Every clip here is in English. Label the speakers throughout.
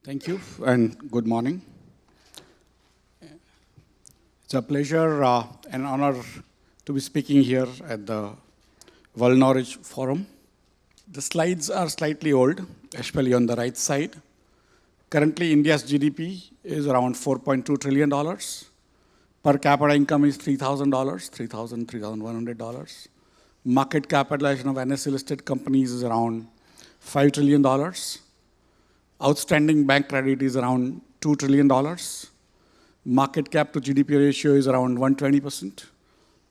Speaker 1: Thank you and good morning. It's a pleasure and honor to be speaking here at the World Knowledge Forum. The slides are slightly old, especially on the right side. Currently, India's GDP is around $4.2 trillion. Per capita income is $3,000, $3,100. Market capitalization of NSE listed companies is around $5 trillion. Outstanding bank credit is around $2 trillion. Market cap to GDP ratio is around 120%.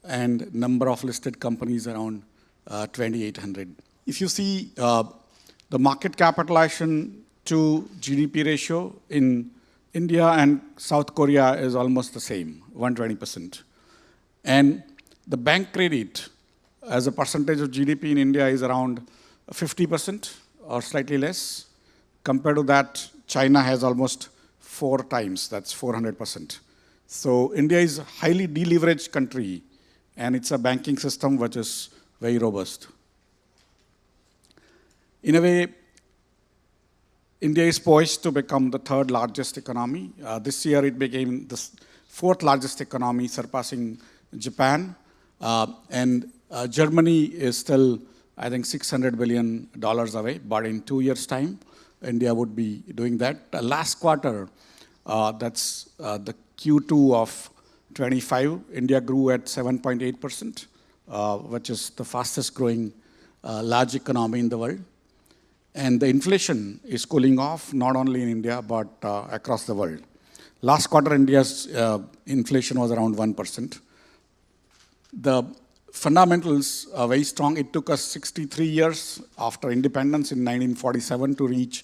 Speaker 1: And number of listed companies around 2,800. If you see the market capitalization to GDP ratio in India and South Korea is almost the same, 120%. And the bank credit as a percentage of GDP in India is around 50% or slightly less. Compared to that, China has almost 4 times, that's 400%. So India is a highly deleveraged country, and it's a banking system which is very robust. In a way, India is poised to become the 3rd largest economy. This year it became the 4th largest economy, surpassing Japan. Germany is still, I think, $600 billion away, but in 2 years' time, India would be doing that. Last quarter, that's the Q2 of 25, India grew at 7.8%, which is the fastest growing large economy in the world. And the inflation is cooling off, not only in India, but across the world. Last quarter, India's inflation was around 1%. The fundamentals are very strong. It took us 63 years after independence in 1947 to reach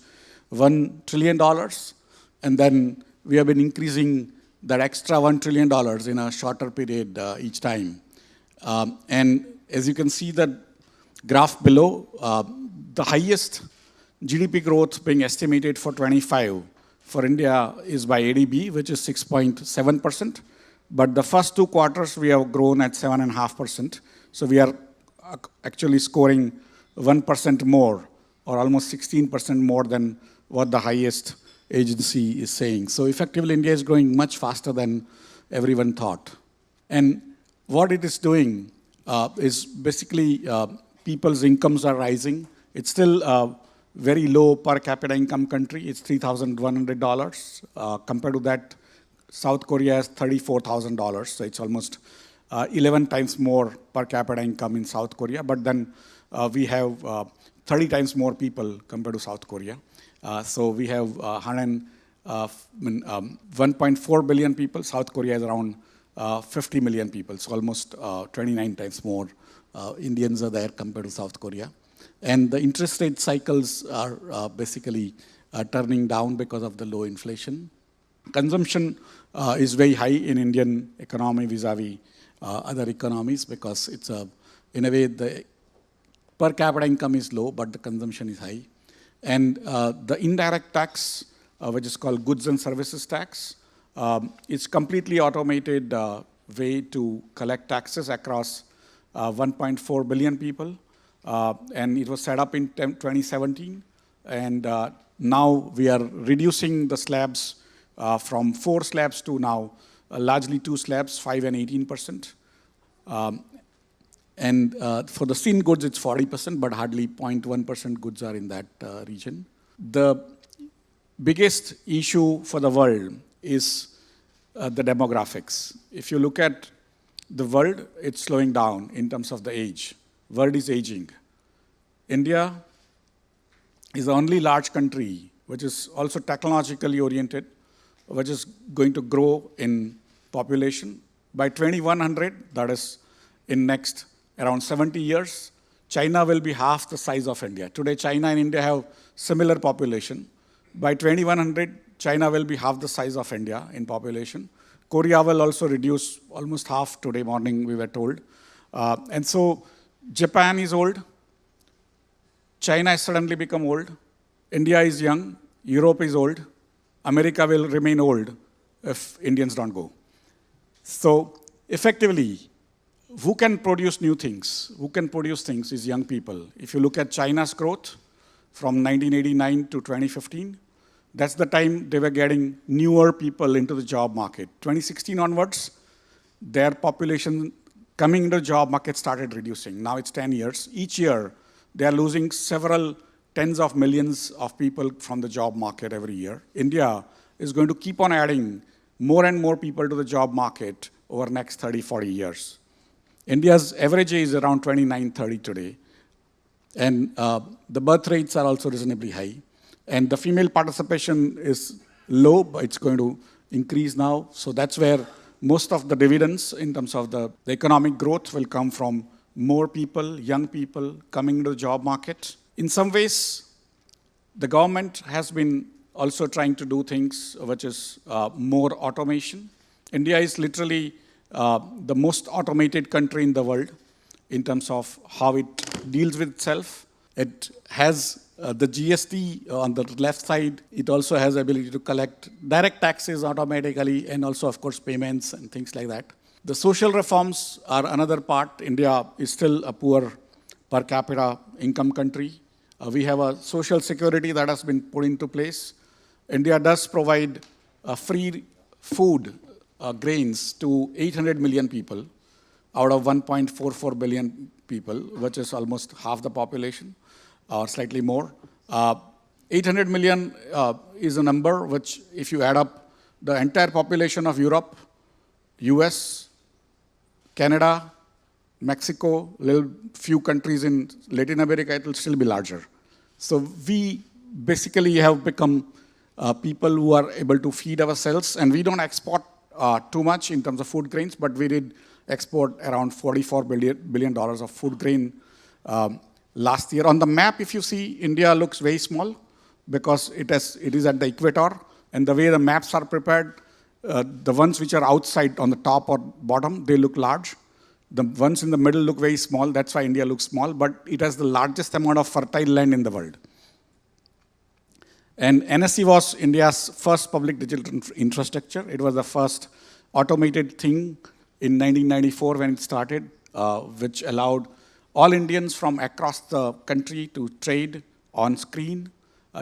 Speaker 1: $1 trillion. And then we have been increasing that extra $1 trillion in a shorter period each time. And as you can see the graph below, the highest GDP growth being estimated for 25 for India is by ADB, which is 6.7%. But the first 2 quarters, we have grown at 7.5%. So we are actually scoring 1% more, or almost 16% more than what the highest agency is saying. So effectively, India is growing much faster than everyone thought. And what it is doing is basically people's incomes are rising. It's still a very low per capita income country. It's $3,100. Compared to that, South Korea has $34,000, so it's almost 11 times more per capita income in South Korea. But then we have 30 times more people compared to South Korea. So we have 1.4 billion people. South Korea is around 50 million people, so almost 29 times more Indians are there compared to South Korea. And the interest rate cycles are basically turning down because of the low inflation. Consumption is very high in Indian economy vis-a-vis other economies, because it's in a way the per capita income is low, but the consumption is high. And the indirect tax, which is called goods and services tax, it's completely automated way to collect taxes across 1.4 billion people. And it was set up in 2017. And now we are reducing the slabs from 4 slabs to now largely 2 slabs, 5 and 18%. And for the seen goods, it's 40%, but hardly 0.1% goods are in that region. The biggest issue for the world is the demographics. If you look at the world, it's slowing down in terms of the age. World is aging. India is the only large country which is also technologically oriented, which is going to grow in population. By 2100, that is in next around 70 years, China will be half the size of India. Today, China and India have similar population. By 2100, China will be half the size of India in population. Korea will also reduce almost half today morning, we were told. And so Japan is old. China has suddenly become old. India is young. Europe is old. America will remain old if Indians don't go. So effectively, who can produce new things? Who can produce things is young people. If you look at China's growth from 1989 to 2015, That's the time they were getting newer people into the job market. 2016 onwards, their population coming into the job market started reducing. Now it's 10 years. Each year, they are losing several tens of millions of people from the job market every year. India is going to keep on adding more and more people to the job market over the next 30, 40 years. India's average age is around 29, 30 today. And the birth rates are also reasonably high. And the female participation is low, but it's going to increase now. So that's where most of the dividends in terms of the economic growth will come from more people, young people coming into the job market. In some ways, the government has been also trying to do things which is more automation. India is literally the most automated country in the world in terms of how it deals with itself. It has the GST on the left side. It also has the ability to collect direct taxes automatically and also, of course, payments and things like that. The social reforms are another part. India is still a poor per capita income country. We have a social security that has been put into place. India does provide free food, grains to 800 million people out of 1.44 billion people, which is almost half the population or slightly more. 800 million is a number which, if you add up the entire population of Europe, US, Canada, Mexico, little few countries in Latin America, it will still be larger. So we basically have become people who are able to feed ourselves, and we don't export too much in terms of food grains, but we did export around $44 billion of food grain last year. On the map, if you see, India looks very small because it is at the equator, and the way the maps are prepared, the ones which are outside on the top or bottom, they look large. The ones in the middle look very small. That's why India looks small, but it has the largest amount of fertile land in the world. And NSE was India's first public digital infrastructure. It was the first automated thing in 1994 when it started, which allowed all Indians from across the country to trade on screen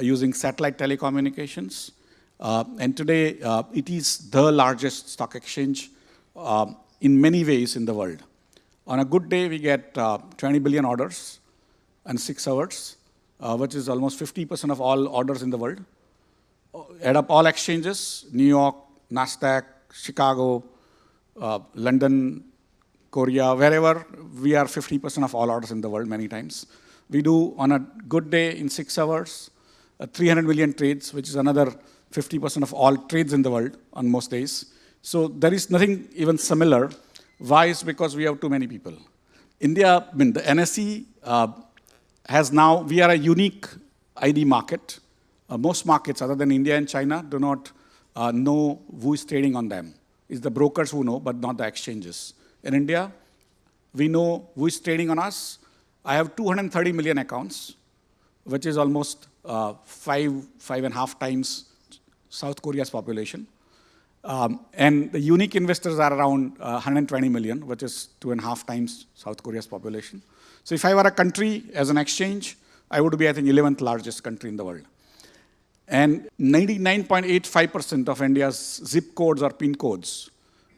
Speaker 1: using satellite telecommunications. And today, it is the largest stock exchange in many ways in the world. On a good day, we get 20 billion orders in 6 hours, which is almost 50% of all orders in the world. Add up all exchanges, New York, NASDAQ, Chicago, London, Korea, wherever, we are 50% of all orders in the world many times. We do, on a good day in 6 hours, 300 million trades, which is another 50% of all trades in the world on most days. So there is nothing even similar. Why? Is because we have too many people. India, I mean, the NSE has now, we are a unique ID market. Most markets other than India and China do not know who is trading on them. It's the brokers who know, but not the exchanges. In India, we know who is trading on us. I have 230 million accounts, which is almost 5.5 times South Korea's population. And the unique investors are around 120 million, which is 2.5 times South Korea's population. So if I were a country as an exchange, I would be, I think, 11th largest country in the world. And 99.85% of India's zip codes or PIN codes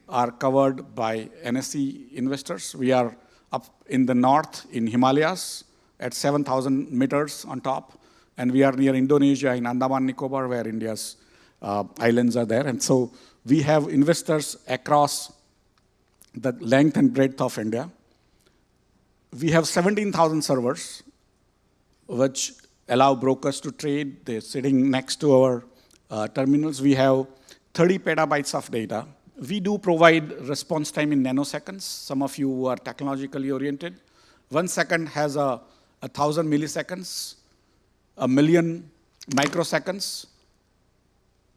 Speaker 1: are covered by NSE investors. We are up in the north in Himalayas at 7,000 meters on top. And we are near Indonesia in Andaman Nicobar, where India's islands are there. And so we have investors across the length and breadth of India. We have 17,000 servers, which allow brokers to trade. They're sitting next to our terminals. We have 30 petabytes of data. We do provide response time in nanoseconds. Some of you who are technologically oriented. 1 second has 1,000 milliseconds, 1 million microseconds,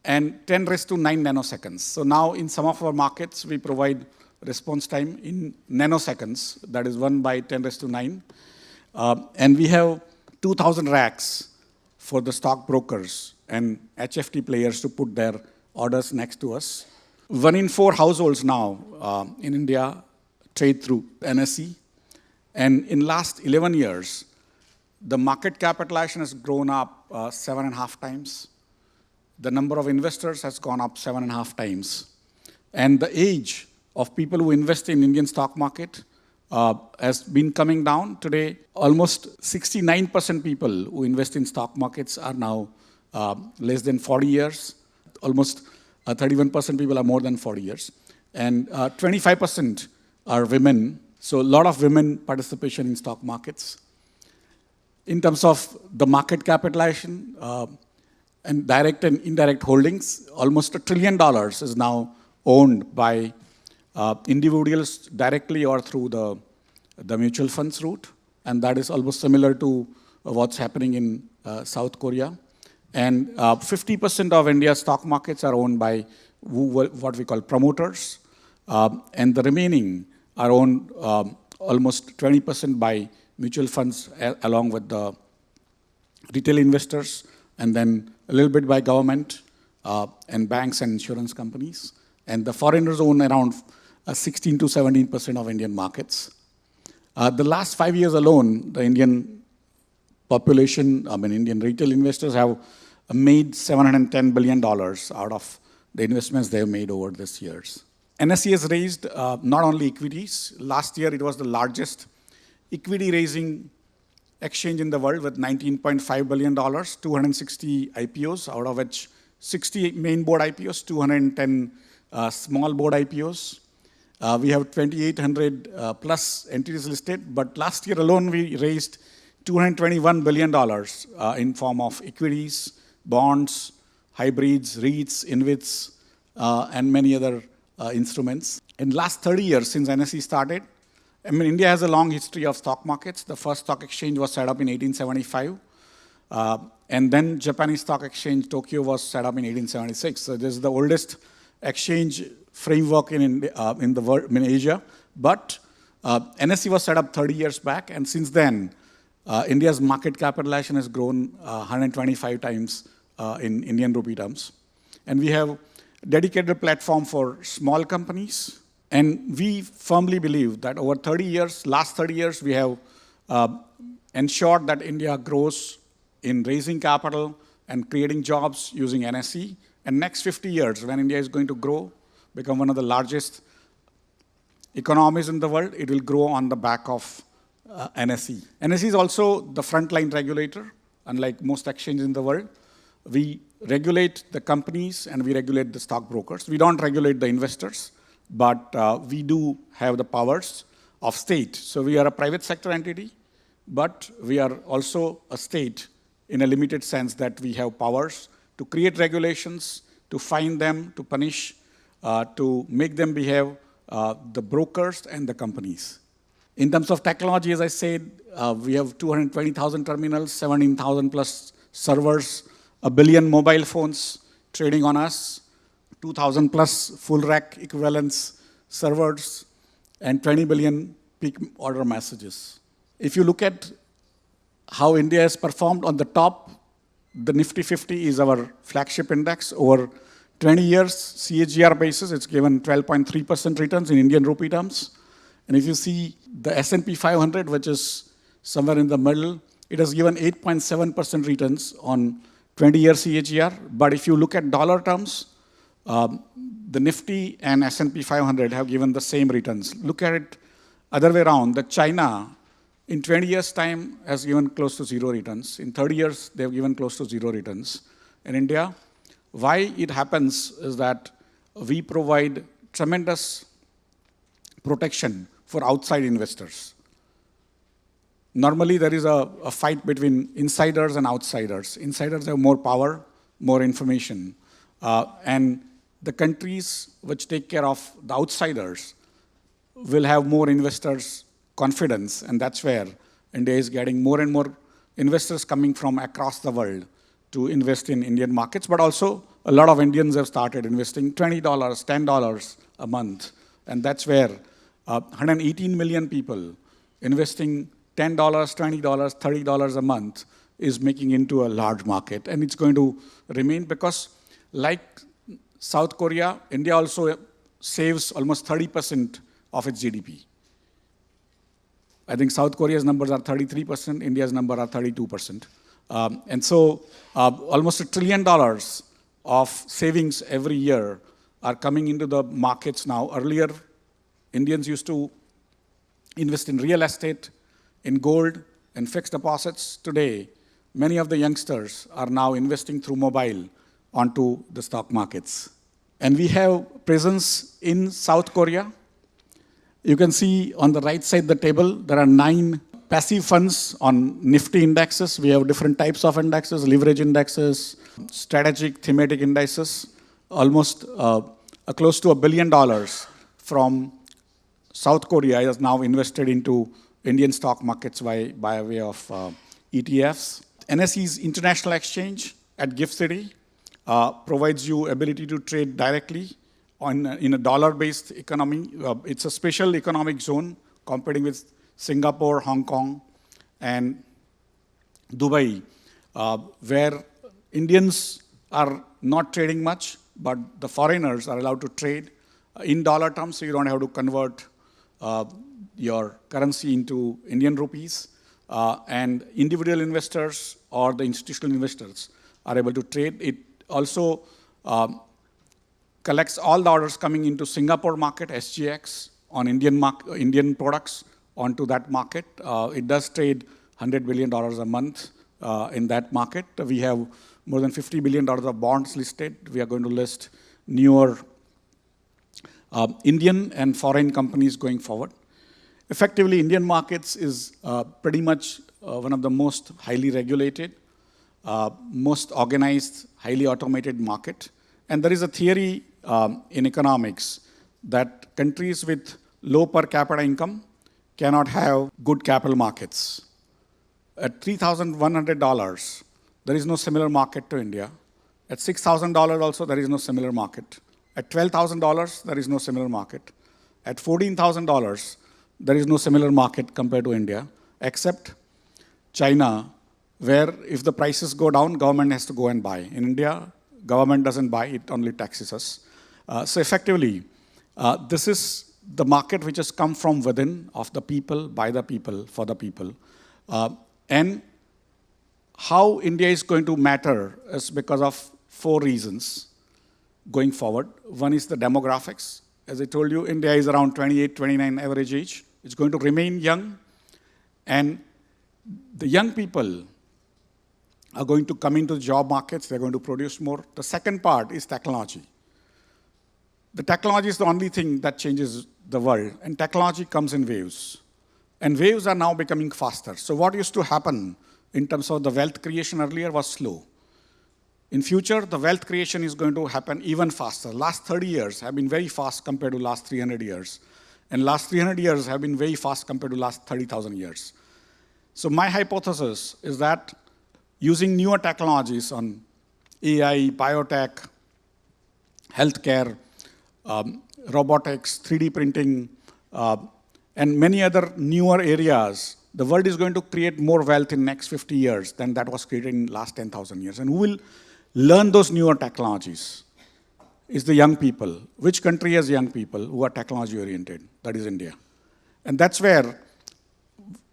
Speaker 1: and 10 raised to 9 nanoseconds. So now in some of our markets, we provide response time in nanoseconds. That is 1 by 10 raised to 9. And we have 2,000 racks for the stock brokers and HFT players to put their orders next to us. 1 in 4 households now in India trade through NSE. And in last 11 years, the market capitalization has grown up 7.5 times. the number of investors has gone up 7.5 times. And the age of people who invest in Indian stock market has been coming down. Today, almost 69% people who invest in stock markets are now less than 40 years. Almost 31% people are more than 40 years. And 25% are women. So a lot of women participation in stock markets. In terms of the market capitalization and direct and indirect holdings, almost $1 trillion is now owned by individuals directly or through the mutual funds route. And that is almost similar to what's happening in South Korea. And 50% of India's stock markets are owned by what we call promoters. And the remaining are owned almost 20% by mutual funds along with the retail investors, and then a little bit by government and banks and insurance companies. And the foreigners own around 16 to 17% of Indian markets. The last 5 years alone, the Indian population, Indian retail investors have made $710 billion out of the investments they have made over these years. NSE has raised not only equities. Last year, it was the largest equity raising exchange in the world with $19.5 billion, 260 IPOs, out of which 60 main board IPOs, 210 small board IPOs. We have 2,800 plus entities listed, but last year alone we raised $221 billion in form of equities, bonds, hybrids, REITs, InvITs, and many other instruments. In the last 30 years since NSE started, India has a long history of stock markets. The first stock exchange was set up in 1875. And then Japanese Stock Exchange, Tokyo, was set up in 1876. So this is the oldest exchange framework in the world, in Asia. But NSE was set up 30 years back, and since then, India's market capitalization has grown 125 times in Indian rupee terms. And we have dedicated platform for small companies. And we firmly believe that over 30 years, last 30 years, we have ensured that India grows in raising capital and creating jobs using NSE. And next 50 years, when India is going to grow, become one of the largest economies in the world, it will grow on the back of NSE. NSE is also the frontline regulator, unlike most exchanges in the world. We regulate the companies and we regulate the stockbrokers. We don't regulate the investors, but we do have the powers of state. So we are a private sector entity, but we are also a state in a limited sense that we have powers to create regulations, to fine them, to punish, to make them behave, the brokers and the companies. In terms of technology, as I said, we have 220,000 terminals, 17,000 plus servers, 1 billion mobile phones trading on us, 2,000 plus full rack equivalence servers, and 20 billion peak order messages. If you look at how India has performed on the top, the Nifty 50 is our flagship index. Over 20 years CAGR basis, it's given 12.3% returns in Indian rupee terms. And if you see the S&P 500, which is somewhere in the middle, it has given 8.7% returns on 20-year CAGR. But if you look at dollar terms, the Nifty and S&P 500 have given the same returns. Look at it other way around. The China, in 20 years' time, has given close to zero returns. In 30 years, they've given close to zero returns. In India, why it happens is that we provide tremendous protection for outside investors. Normally, there is a fight between insiders and outsiders. Insiders have more power, more information. And the countries which take care of the outsiders will have more investors' confidence, and that's where India is getting more and more investors coming from across the world to invest in Indian markets, but also a lot of Indians have started investing $20, $10 a month, and that's where 118 million people investing $10, $20, $30 a month is making into a large market, and it's going to remain because, like South Korea, India also saves almost 30% of its GDP. I think South Korea's numbers are 33%, India's numbers are 32%. And so almost $1 trillion of savings every year are coming into the markets now. Earlier, Indians used to invest in real estate, in gold, and fixed deposits. Today, many of the youngsters are now investing through mobile onto the stock markets. And we have presence in South Korea. You can see on the right side of the table, there are 9 passive funds on Nifty indexes. We have different types of indexes, leverage indexes, strategic thematic indices, almost close to $1 billion from South Korea is now invested into Indian stock markets by way of ETFs. NSE's International Exchange at Gift City provides you ability to trade directly in a dollar-based economy. It's a special economic zone competing with Singapore, Hong Kong, and Dubai, where Indians are not trading much, but the foreigners are allowed to trade in dollar terms, so you don't have to convert your currency into Indian rupees. And individual investors or the institutional investors are able to trade. It also collects all the orders coming into Singapore market, SGX, on Indian products onto that market. It does trade $100 billion a month in that market. We have more than $50 billion of bonds listed. We are going to list newer Indian and foreign companies going forward. Effectively, Indian markets is pretty much one of the most highly regulated, most organized, highly automated market. And there is a theory in economics that countries with low per capita income cannot have good capital markets. At $3,100, there is no similar market to India. At $6,000 also, there is no similar market. At $12,000, there is no similar market. At $14,000, there is no similar market compared to India, except China, where if the prices go down, government has to go and buy. In India, government doesn't buy, it only taxes us. So effectively, this is the market which has come from within, of the people, by the people, for the people. And how India is going to matter is because of 4 reasons going forward. One is the demographics. As I told you, India is around 28, 29 average age. It's going to remain young. And the young people are going to come into the job markets. They're going to produce more. The second part is technology. The technology is the only thing that changes the world. And technology comes in waves. And waves are now becoming faster. So what used to happen in terms of the wealth creation earlier was slow. In future, the wealth creation is going to happen even faster. Last 30 years have been very fast compared to last 300 years. And last 300 years have been very fast compared to last 30,000 years. So my hypothesis is that using newer technologies on AI, biotech, healthcare, robotics, 3D printing, and many other newer areas, the world is going to create more wealth in the next 50 years than that was created in the last 10,000 years. And who will learn those newer technologies is the young people. Which country has young people who are technology-oriented? That is India. And that's where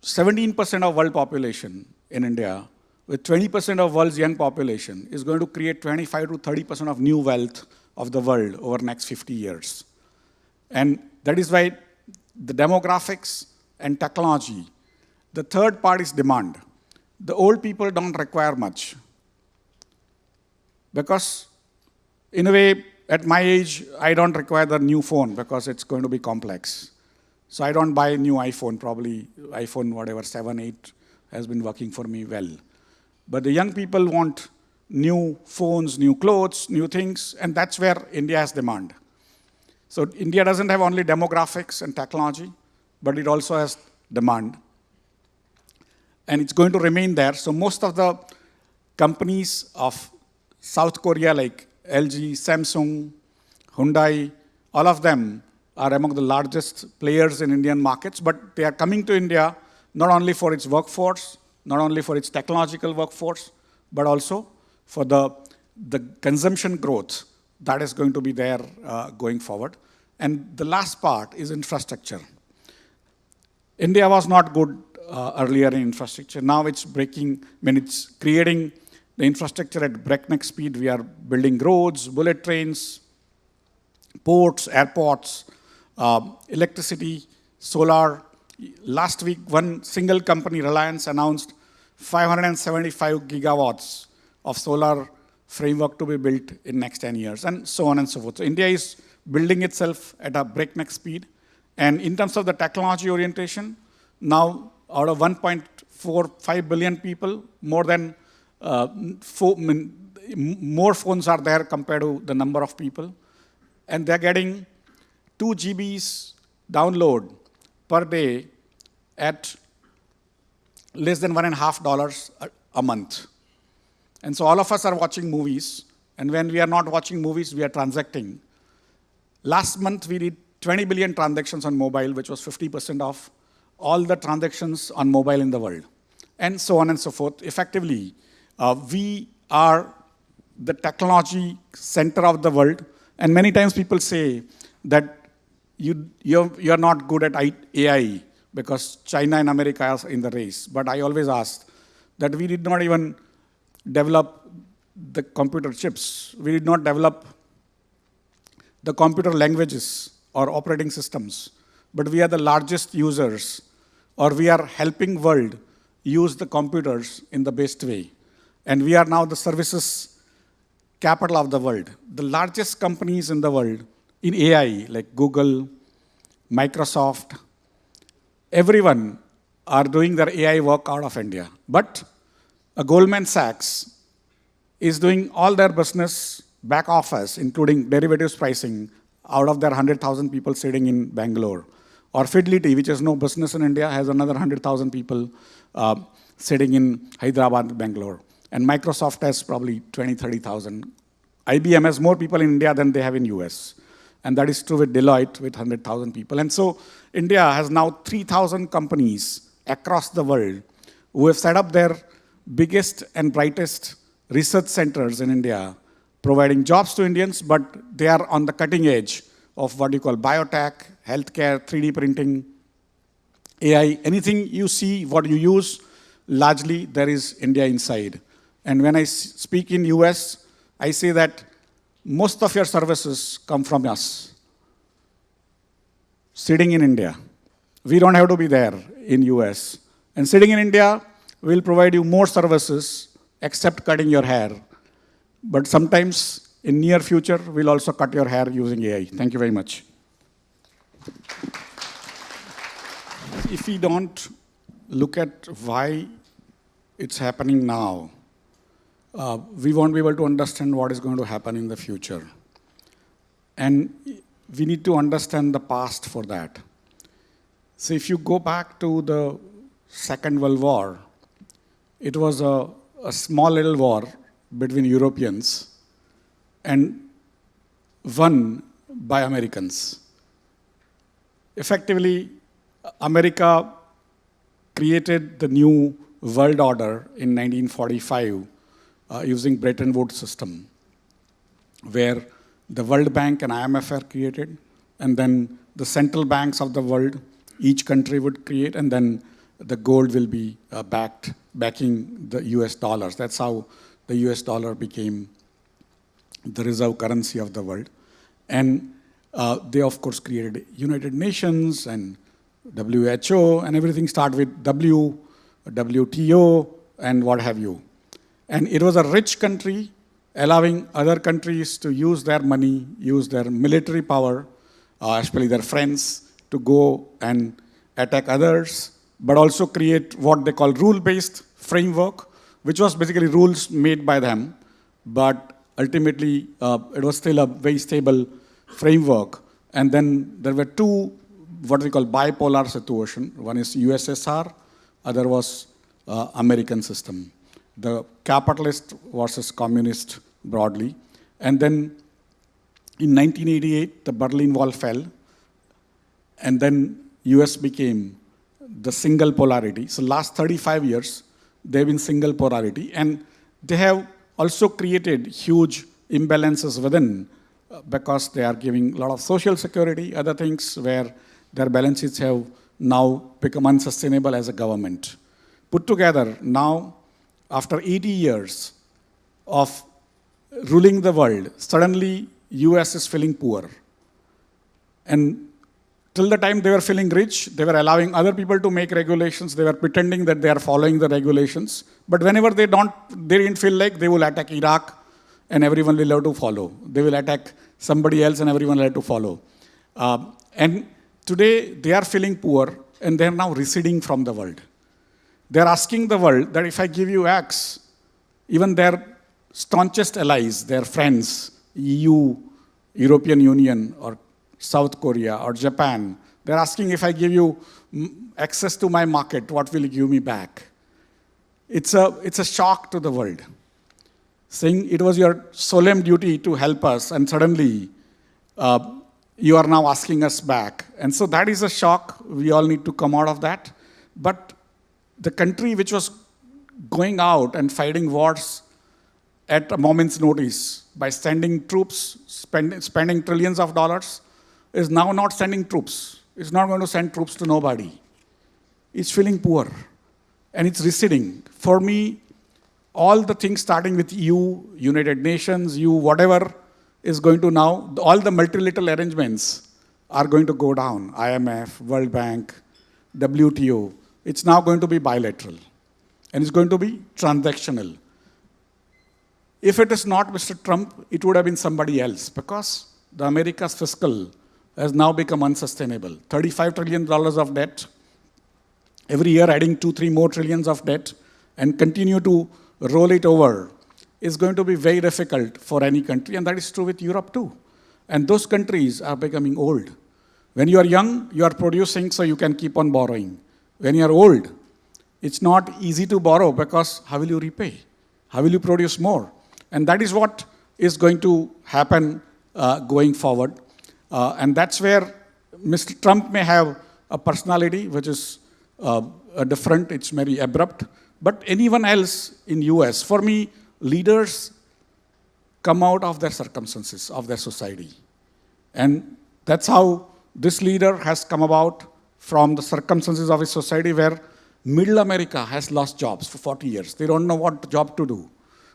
Speaker 1: 17% of world population in India, with 20% of world's young population, is going to create 25 to 30% of new wealth of the world over the next 50 years. And that is why the demographics and technology. The third part is demand. The old people don't require much. Because, in a way, at my age, I don't require the new phone because it's going to be complex. So I don't buy a new iPhone, probably iPhone, whatever, 7, 8 has been working for me well. But the young people want new phones, new clothes, new things, and that's where India has demand. So India doesn't have only demographics and technology, but it also has demand. And it's going to remain there. So most of the companies of South Korea, like LG, Samsung, Hyundai, all of them are among the largest players in Indian markets, but they are coming to India not only for its workforce, not only for its technological workforce, but also for the consumption growth that is going to be there going forward. And the last part is infrastructure. India was not good earlier in infrastructure. Now it's it's creating the infrastructure at breakneck speed. We are building roads, bullet trains, ports, airports, electricity, solar. Last week, one single company, Reliance, announced 575 gigawatts of solar framework to be built in next 10 years, and so on and so forth. So India is building itself at a breakneck speed. And in terms of the technology orientation, now out of 1.45 billion people, more phones are there compared to the number of people. And they're getting 2 GBs download per day at less than $1.50 a month. And so all of us are watching movies, and when we are not watching movies, we are transacting. Last month, we did 20 billion transactions on mobile, which was 50% of all the transactions on mobile in the world, and so on and so forth. Effectively, we are the technology center of the world, and many times people say that you're not good at AI because China and America are in the race. But I always ask that we did not even develop the computer chips. We did not develop the computer languages or operating systems. But we are the largest users, or we are helping world use the computers in the best way. And we are now the services capital of the world. The largest companies in the world in AI, like Google, Microsoft, everyone are doing their AI work out of India. But a Goldman Sachs is doing all their business back office, including derivatives pricing, out of their 100,000 people sitting in Bangalore. Or Fidelity, which has no business in India, has another 100,000 people sitting in Hyderabad, Bangalore. And Microsoft has probably 20, 30,000. IBM has more people in India than they have in US. And that is true with Deloitte, with 100,000 people. And so India has now 3,000 companies across the world who have set up their biggest and brightest research centers in India, providing jobs to Indians, but they are on the cutting edge of what you call biotech, healthcare, 3D printing, AI. Anything you see, what you use, largely there is India inside. And when I speak in US, I say that most of your services come from us, sitting in India. We don't have to be there in US. And sitting in India, we'll provide you more services except cutting your hair. But sometimes in near future, we'll also cut your hair using AI. Thank you very much. If we don't look at why it's happening now, we won't be able to understand what is going to happen in the future. And we need to understand the past for that. So if you go back to the Second World War, it was a small little war between Europeans and won by Americans. Effectively, America created the new world order in 1945 using Bretton Woods system, where the World Bank and IMF are created, and then the central banks of the world, each country would create, and then the gold will be backing the US dollars. That's how the US dollar became the reserve currency of the world. And they, of course, created United Nations and WHO, and everything started with WTO, and what have you. And it was a rich country, allowing other countries to use their money, use their military power, especially their friends, to go and attack others, but also create what they call rule-based framework, which was basically rules made by them, but ultimately it was still a very stable framework. And then there were two, what we call bipolar situation. One is USSR, other was American system. The capitalist versus communist broadly. And then in 1988, the Berlin Wall fell, and then US became the single polarity. So last 35 years, they've been single polarity, and they have also created huge imbalances within because they are giving a lot of social security, other things where their balance sheets have now become unsustainable as a government. Put together, now, after 80 years, of ruling the world, suddenly US is feeling poor. And till the time they were feeling rich, they were allowing other people to make regulations. They were pretending that they are following the regulations. But whenever they didn't feel like, they will attack Iraq and everyone will have to follow. They will attack somebody else and everyone will have to follow. And today they are feeling poor and they are now receding from the world. They are asking the world that if I give you X, even their staunchest allies, their friends, EU, European Union, or South Korea, or Japan, they're asking if I give you access to my market, what will you give me back? It's a shock to the world. Saying it was your solemn duty to help us, and suddenly you are now asking us back. And so that is a shock. We all need to come out of that. But the country which was going out and fighting wars at a moment's notice by sending troops, spending trillions of dollars, is now not sending troops. It's not going to send troops to nobody. It's feeling poor. And it's receding. For me, all the things starting with EU, United Nations, EU, whatever, is going to now, all the multilateral arrangements are going to go down. IMF, World Bank, WTO. It's now going to be bilateral. And it's going to be transactional. If it is not Mr. Trump, it would have been somebody else, because the America's fiscal has now become unsustainable. $35 trillion of debt, every year adding 2-3 more trillions of debt, and continue to roll it over is going to be very difficult for any country, and that is true with Europe too. And those countries are becoming old. When you are young, you are producing so you can keep on borrowing. When you are old, it's not easy to borrow, because how will you repay? How will you produce more? And that is what is going to happen going forward. And that's where Mr. Trump may have a personality which is different, it's very abrupt. But anyone else in US, for me, leaders come out of their circumstances, of their society. And that's how this leader has come about, from the circumstances of his society where middle America has lost jobs for 40 years. They don't know what job to do.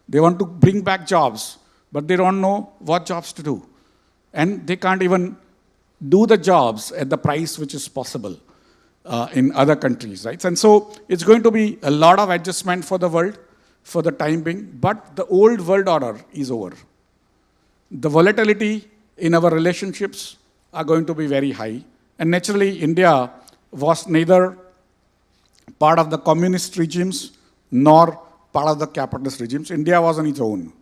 Speaker 1: They want to bring back jobs, but they don't know what jobs to do. And they can't even do the jobs at the price which is possible in other countries, right? And so it's going to be a lot of adjustment for the world for the time being, but the old world order is over. The volatility in our relationships are going to be very high. And naturally, India was neither part of the communist regimes nor part of the capitalist regimes. India was on its own.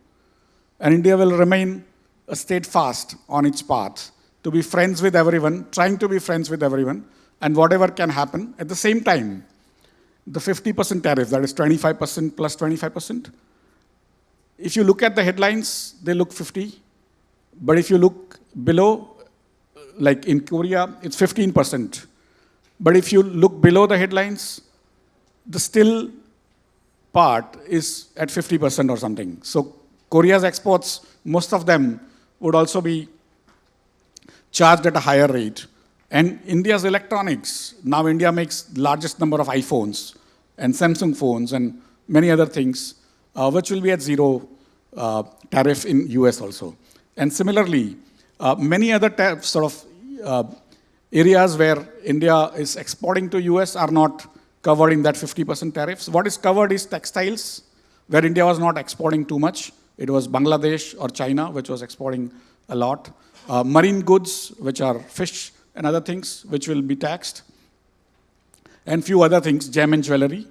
Speaker 1: And India will remain steadfast on its path to be friends with everyone, trying to be friends with everyone, and whatever can happen. At the same time, the 50% tariff, that is 25% plus 25%, if you look at the headlines, they look 50. But if you look below, like in Korea, it's 15%. But if you look below the headlines, the still part is at 50% or something. So Korea's exports, most of them would also be charged at a higher rate. And India's electronics, now India makes largest number of iPhones and Samsung phones and many other things, which will be at zero tariff in US also. And similarly, many other areas where India is exporting to US are not covered in that 50% tariffs. What is covered is textiles, where India was not exporting too much. It was Bangladesh or China, which was exporting a lot. Marine goods, which are fish and other things, which will be taxed. And few other things, gem and jewelry.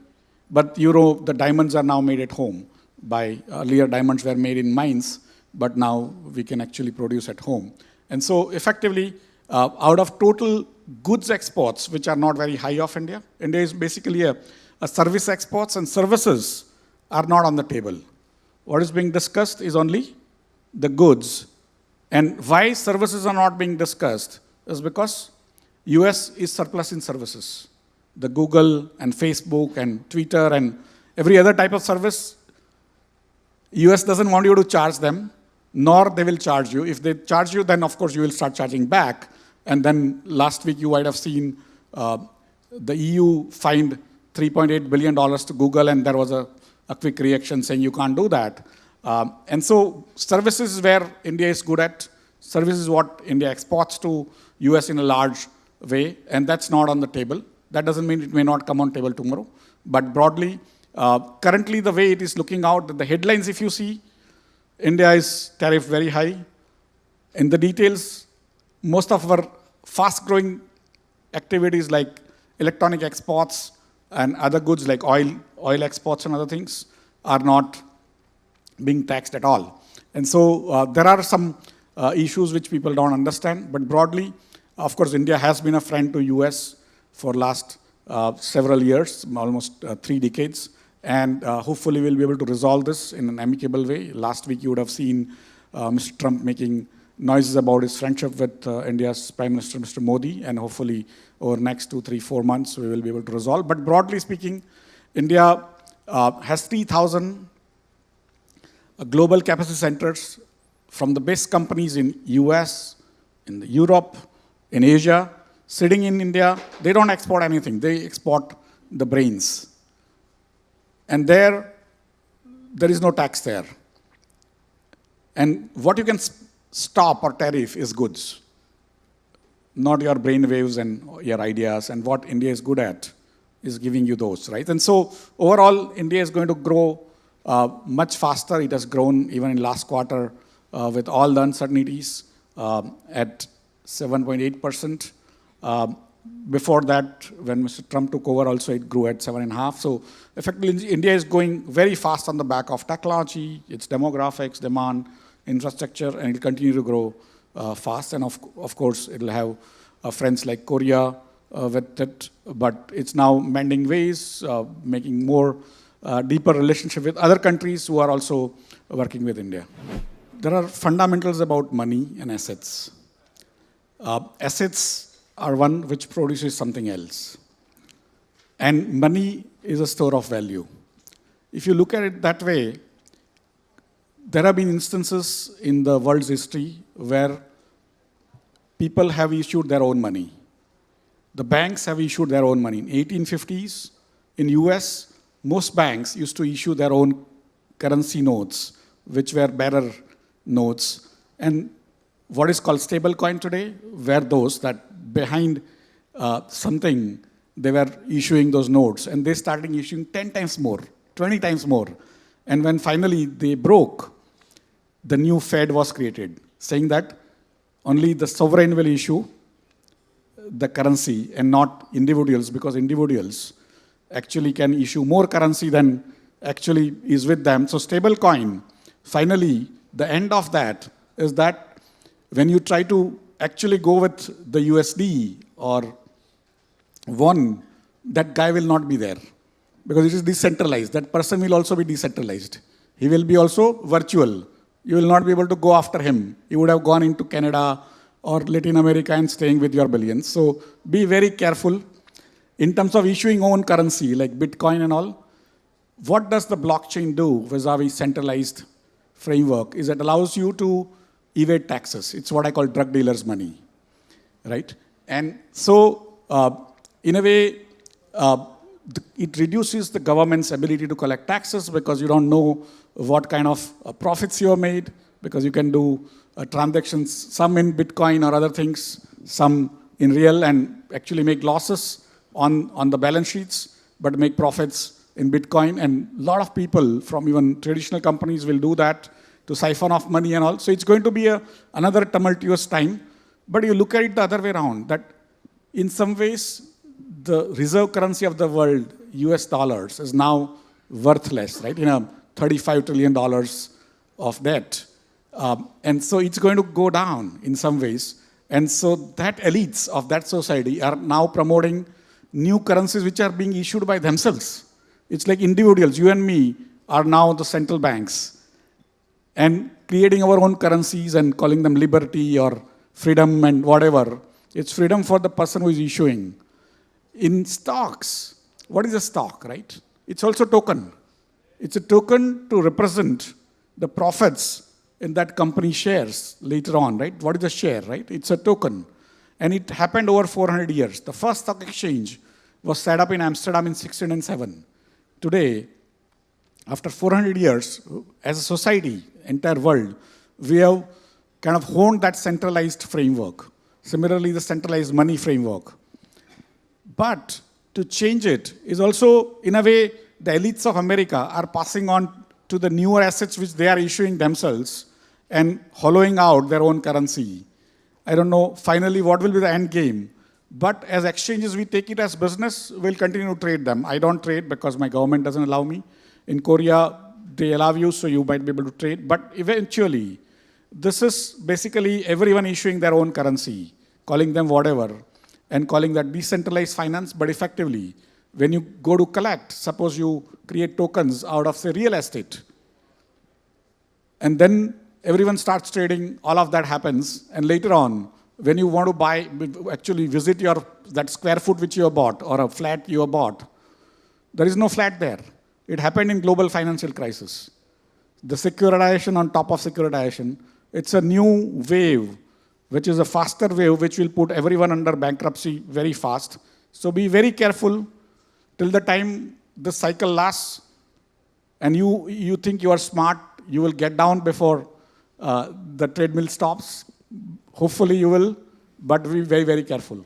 Speaker 1: But the diamonds are now made at home. Earlier, diamonds were made in mines, but now we can actually produce at home. And so effectively, out of total goods exports, which are not very high of India, India is basically a service exports, and services are not on the table. What is being discussed is only the goods. And why services are not being discussed is because US is surplus in services. The Google and Facebook and Twitter and every other type of service, US doesn't want you to charge them, nor they will charge you. If they charge you, then of course you will start charging back. And then last week you might have seen the EU fined $3.8 billion to Google, and there was a quick reaction saying you can't do that. And so services is where India is good at. Services is what India exports to US in a large way, and that's not on the table. That doesn't mean it may not come on table tomorrow. But broadly, currently the way it is looking out, the headlines if you see, India is tariff very high. In the details, most of our fast-growing activities like electronic exports and other goods like oil exports and other things are not being taxed at all. And so there are some issues which people don't understand, but broadly, of course, India has been a friend to US for last several years, almost 3 decades, and hopefully we'll be able to resolve this in an amicable way. Last week you would have seen Mr. Trump making noises about his friendship with India's Prime Minister, Mr. Modi, and hopefully over the next 2, 3, 4 months we will be able to resolve. But broadly speaking, India has 3,000 global capacity centers from the best companies in US, in Europe, in Asia, sitting in India. They don't export anything. They export the brains. And there is no tax there. And what you can stop or tariff is goods, not your brain waves and your ideas. And what India is good at is giving you those, right? And so overall, India is going to grow much faster. It has grown even in last quarter with all the uncertainties at 7.8%. Before that, when Mr. Trump took over, also it grew at 7.5%. So effectively, India is going very fast on the back of technology, its demographics, demand, infrastructure, and it will continue to grow fast. And of course, it will have friends like Korea with it, but it's now mending ways, making more deeper relationship with other countries who are also working with India. There are fundamentals about money and assets. Assets are one which produces something else. And money is a store of value. If you look at it that way, there have been instances in the world's history where people have issued their own money. The banks have issued their own money. In 1850s, in US, most banks used to issue their own currency notes, which were bearer notes. And what is called stable coin today were those that behind something, they were issuing those notes. And they started issuing 10 times more, 20 times more. And when finally they broke, the new Fed was created, saying that only the sovereign will issue the currency and not individuals, because individuals actually can issue more currency than actually is with them. So stable coin, finally, the end of that is that when you try to actually go with the USD or won, that guy will not be there because it is decentralized. That person will also be decentralized. He will be also virtual. You will not be able to go after him. He would have gone into Canada or Latin America and staying with your billions. So be very careful. In terms of issuing own currency like Bitcoin and all, what does the blockchain do vis-a-vis centralized framework is it allows you to evade taxes. It's what I call drug dealers' money, right? And so in a way, it reduces the government's ability to collect taxes because you don't know what kind of profits you have made, because you can do transactions, some in Bitcoin or other things, some in real, and actually make losses on the balance sheets, but make profits in Bitcoin. And a lot of people from even traditional companies will do that to siphon off money and all. So it's going to be another tumultuous time. But you look at it the other way around, that in some ways, the reserve currency of the world, US dollars, is now worthless, right? $35 trillion of debt. And so it's going to go down in some ways. And so that elites of that society are now promoting new currencies which are being issued by themselves. It's like individuals, you and me, are now the central banks and creating our own currencies and calling them liberty or freedom and whatever. It's freedom for the person who is issuing. In stocks, what is a stock, right? It's also a token. It's a token to represent the profits in that company shares later on, right? What is a share, right? It's a token. And it happened over 400 years. The first stock exchange was set up in Amsterdam in 1607. Today, After 400 years, as a society, entire world, we have kind of honed that centralized framework. Similarly, the centralized money framework. But to change it is also, in a way, the elites of America are passing on to the newer assets which they are issuing themselves and hollowing out their own currency. I don't know, finally, what will be the end game? But as exchanges, we take it as business, we'll continue to trade them. I don't trade because my government doesn't allow me. In Korea, they allow you, so you might be able to trade. But eventually, this is basically everyone issuing their own currency, calling them whatever, and calling that decentralized finance, but effectively, when you go to collect, suppose you create tokens out of, say, real estate, and then everyone starts trading, all of that happens, and later on, when you want to buy, actually visit that square foot which you have bought, or a flat you have bought, there is no flat there. It happened in global financial crisis. The securitization on top of securitization, it's a new wave, which is a faster wave, which will put everyone under bankruptcy very fast. So be very careful till the time this cycle lasts, and you think you are smart, you will get down before the treadmill stops. Hopefully you will, but be very, very careful.